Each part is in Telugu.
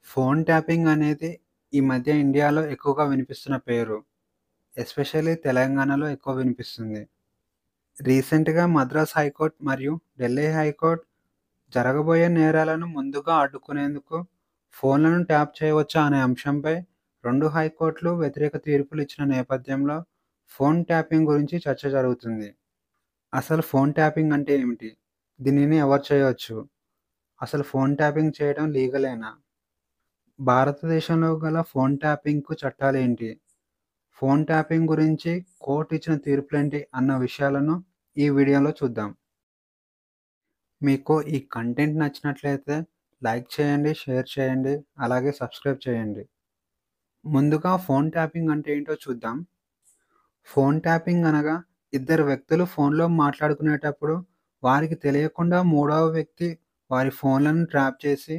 ఫోన్ ట్యాపింగ్ అనేది ఈ మధ్య ఇండియాలో ఎక్కువగా వినిపిస్తున్న పేరు. ఎస్పెషల్లీ తెలంగాణలో ఎక్కువ వినిపిస్తుంది. రీసెంట్‌గా మద్రాస్ హైకోర్ట్ మరియు ఢిల్లీ హైకోర్ట్ జరగబోయే నేరాలను ముందుగా అడ్డుకునేందుకు ఫోన్లను ట్యాప్ చేయవచ్చా అనే అంశంపై 2 హైకోర్టులు వ్యతిరేక తీర్పులు ఇచ్చిన నేపథ్యంలో ఫోన్ ట్యాపింగ్ గురించి చర్చ జరుగుతుంది. అసలు ఫోన్ ట్యాపింగ్ అంటే ఏమిటి? దీనిని ఎవరు చేయవచ్చు? అసలు ఫోన్ ట్యాపింగ్ చేయడం లీగలేనా? భారతదేశంలో గల ఫోన్ ట్యాపింగ్‌కు చట్టాలేంటి? ఫోన్ ట్యాపింగ్ గురించి కోర్ట్ ఇచ్చిన తీర్పులేంటి అన్న విషయాలను ఈ వీడియోలో చూద్దాం. మీకు ఈ కంటెంట్ నచ్చినట్లయితే లైక్ చేయండి, షేర్ చేయండి, అలాగే సబ్స్క్రైబ్ చేయండి. ముందుగా ఫోన్ ట్యాపింగ్ అంటే ఏంటో చూద్దాం. ఫోన్ ట్యాపింగ్ అనగా ఇద్దరు వ్యక్తులు ఫోన్‌లో మాట్లాడుకునేటప్పుడు వారికి తెలియకుండా మూడవ వ్యక్తి వారి ఫోన్‌లను ట్రాప్ చేసి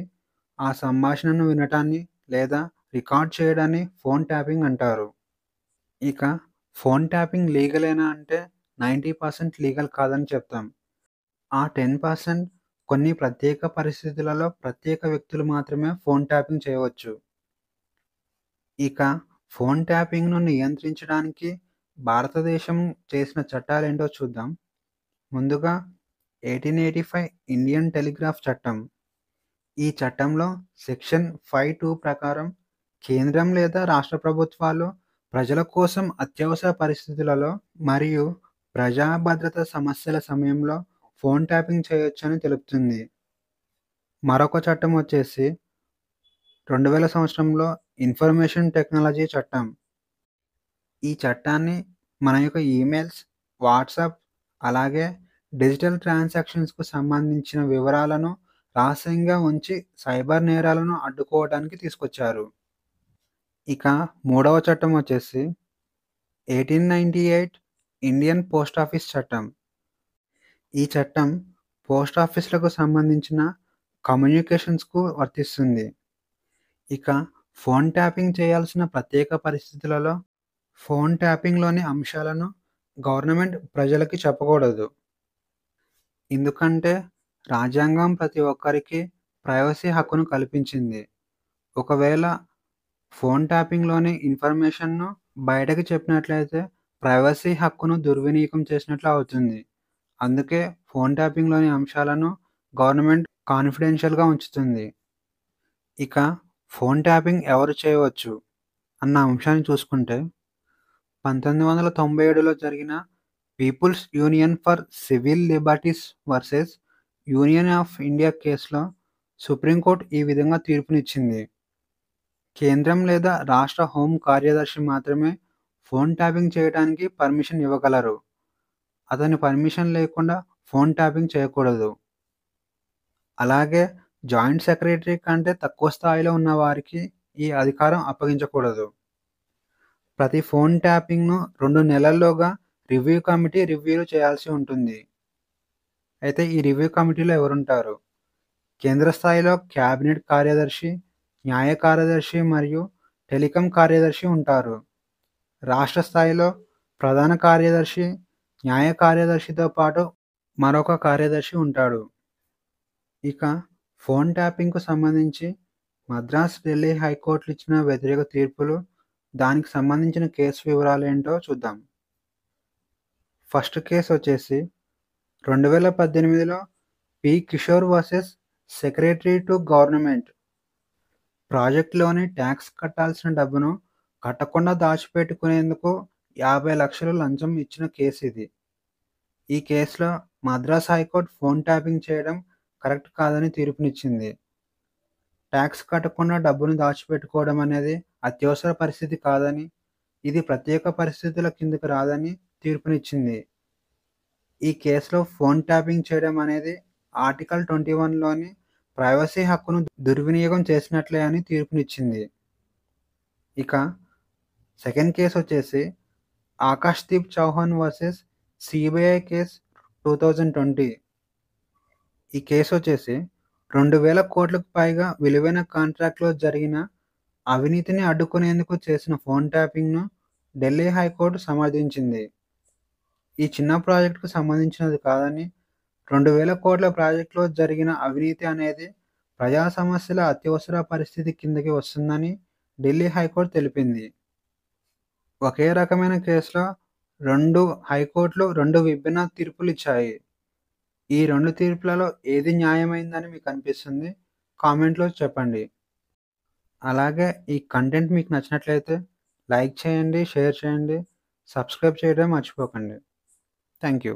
ఆ సంభాషణను వినటాన్ని లేదా రికార్డ్ చేయడాన్ని ఫోన్ ట్యాపింగ్ అంటారు. ఇక ఫోన్ ట్యాపింగ్ లీగలేనా అంటే 90% లీగల్ కాదని చెప్తాం. ఆ 10% కొన్ని ప్రత్యేక పరిస్థితులలో ప్రత్యేక వ్యక్తులు మాత్రమే ఫోన్ ట్యాపింగ్ చేయవచ్చు. ఇక ఫోన్ ట్యాపింగ్‌ను నియంత్రించడానికి భారతదేశం చేసిన చట్టాలేంటో చూద్దాం. ముందుగా 1885 ఇండియన్ టెలిగ్రాఫ్ చట్టం. ఈ చట్టంలో సెక్షన్ 5(2) ప్రకారం కేంద్రం లేదా రాష్ట్ర ప్రభుత్వాలు ప్రజల కోసం అత్యవసర పరిస్థితులలో మరియు ప్రజా భద్రత సమస్యల సమయంలో ఫోన్ ట్యాపింగ్ చేయొచ్చని తెలుపుతుంది. మరొక చట్టం వచ్చేసి 2000 సంవత్సరంలో ఇన్ఫర్మేషన్ టెక్నాలజీ చట్టం. ఈ చట్టాన్ని మన యొక్క ఈమెయిల్స్, వాట్సాప్ అలాగే డిజిటల్ ట్రాన్సాక్షన్స్‌కు సంబంధించిన వివరాలను రహస్యంగా ఉంచి సైబర్ నేరాలను అడ్డుకోవడానికి తీసుకొచ్చారు. ఇక మూడవ చట్టం వచ్చేసి 1898 ఇండియన్ పోస్ట్ ఆఫీస్ చట్టం. ఈ చట్టం పోస్ట్ ఆఫీస్‌లకు సంబంధించిన కమ్యూనికేషన్స్‌కు వర్తిస్తుంది. ఇక ఫోన్ ట్యాపింగ్ చేయాల్సిన ప్రత్యేక పరిస్థితులలో ఫోన్ ట్యాపింగ్‌లోని అంశాలను గవర్నమెంట్ ప్రజలకి చెప్పకూడదు. ఎందుకంటే రాజ్యాంగం ప్రతి ఒక్కరికి ప్రైవసీ హక్కును కల్పించింది. ఒకవేళ ఫోన్ ట్యాపింగ్‌లోని ఇన్ఫర్మేషన్‌ను బయటకి చెప్పినట్లయితే ప్రైవసీ హక్కును దుర్వినియోగం చేసినట్లు అవుతుంది. అందుకే ఫోన్ ట్యాపింగ్‌లోని అంశాలను గవర్నమెంట్ కాన్ఫిడెన్షియల్‌గా ఉంచుతుంది. ఇక ఫోన్ ట్యాపింగ్ ఎవరు చేయవచ్చు అన్న అంశాన్ని చూసుకుంటే 1997లో జరిగిన People's Union for Civil Liberties versus Union of India కేసులో సుప్రీంకోర్టు ఈ విధంగా తీర్పునిచ్చింది. కేంద్రం లేదా రాష్ట్ర హోం కార్యదర్శి మాత్రమే ఫోన్ ట్యాపింగ్ చేయడానికి పర్మిషన్ ఇవ్వగలరు. అతని పర్మిషన్ లేకుండా ఫోన్ ట్యాపింగ్ చేయకూడదు. అలాగే జాయింట్ సెక్రటరీ కంటే తక్కువ స్థాయిలో ఉన్న వారికి ఈ అధికారం అప్పగించకూడదు. ప్రతి ఫోన్ ట్యాపింగ్‌ను 2 నెలల్లోగా రివ్యూ కమిటీ రివ్యూలు చేయాల్సి ఉంటుంది. అయితే ఈ రివ్యూ కమిటీలో ఎవరుంటారు? కేంద్ర స్థాయిలో క్యాబినెట్ కార్యదర్శి, న్యాయ కార్యదర్శి మరియు టెలికాం కార్యదర్శి ఉంటారు. రాష్ట్ర స్థాయిలో ప్రధాన కార్యదర్శి, న్యాయ కార్యదర్శితో పాటు మరొక కార్యదర్శి ఉంటాడు. ఇక ఫోన్ ట్యాపింగ్‌కు సంబంధించి మద్రాస్, ఢిల్లీ హైకోర్టులు ఇచ్చిన వ్యతిరేక తీర్పులు, దానికి సంబంధించిన కేసు వివరాలేంటో చూద్దాం. ఫస్ట్ కేస్ వచ్చేసి 2018లో P. Kishore versus secretary to government. ప్రాజెక్ట్‌లోని ట్యాక్స్ కట్టాల్సిన డబ్బును కట్టకుండా దాచిపెట్టుకునేందుకు 50,00,000 లంచం ఇచ్చిన కేసిది. ఈ కేసులో మద్రాస్ హైకోర్టు ఫోన్ ట్యాపింగ్ చేయడం కరెక్ట్ కాదని తీర్పునిచ్చింది. ట్యాక్స్ కట్టకుండా డబ్బును దాచిపెట్టుకోవడం అనేది అత్యవసర పరిస్థితి కాదని, ఇది ప్రత్యేక పరిస్థితుల కిందకు రాదని తీర్పునిచ్చింది. ఈ కేసులో ఫోన్ ట్యాపింగ్ చేయడం అనేది ఆర్టికల్ 21లోని ప్రైవసీ హక్కును దుర్వినియోగం చేసినట్లే అని తీర్పునిచ్చింది. ఇక సెకండ్ కేస్ వచ్చేసి Akashdeep Chauhan versus CBI case 2020. ఈ కేసు వచ్చేసి 2,000 కోట్లకు పైగా విలువైన కాంట్రాక్ట్‌లో జరిగిన అవినీతిని అడ్డుకునేందుకు చేసిన ఫోన్ ట్యాపింగ్‌ను ఢిల్లీ హైకోర్టు సమర్థించింది. ఈ చిన్న ప్రాజెక్ట్‌కు సంబంధించినది కాదని, 2,000 కోట్ల ప్రాజెక్ట్‌లో జరిగిన అవినీతి అనేది ప్రజా సమస్యల అత్యవసర పరిస్థితి కిందకి వస్తుందని ఢిల్లీ హైకోర్టు తెలిపింది. ఒకే రకమైన కేసులో 2 హైకోర్టులు 2 విభిన్న తీర్పులిచ్చాయి. ఈ 2 తీర్పులలో ఏది న్యాయమైందని మీకనిపిస్తుంది? కామెంట్‌లో చెప్పండి. అలాగే ఈ కంటెంట్ మీకు నచ్చినట్లయితే లైక్ చేయండి, షేర్ చేయండి, సబ్స్క్రైబ్ చేయడం మర్చిపోకండి. Thank you.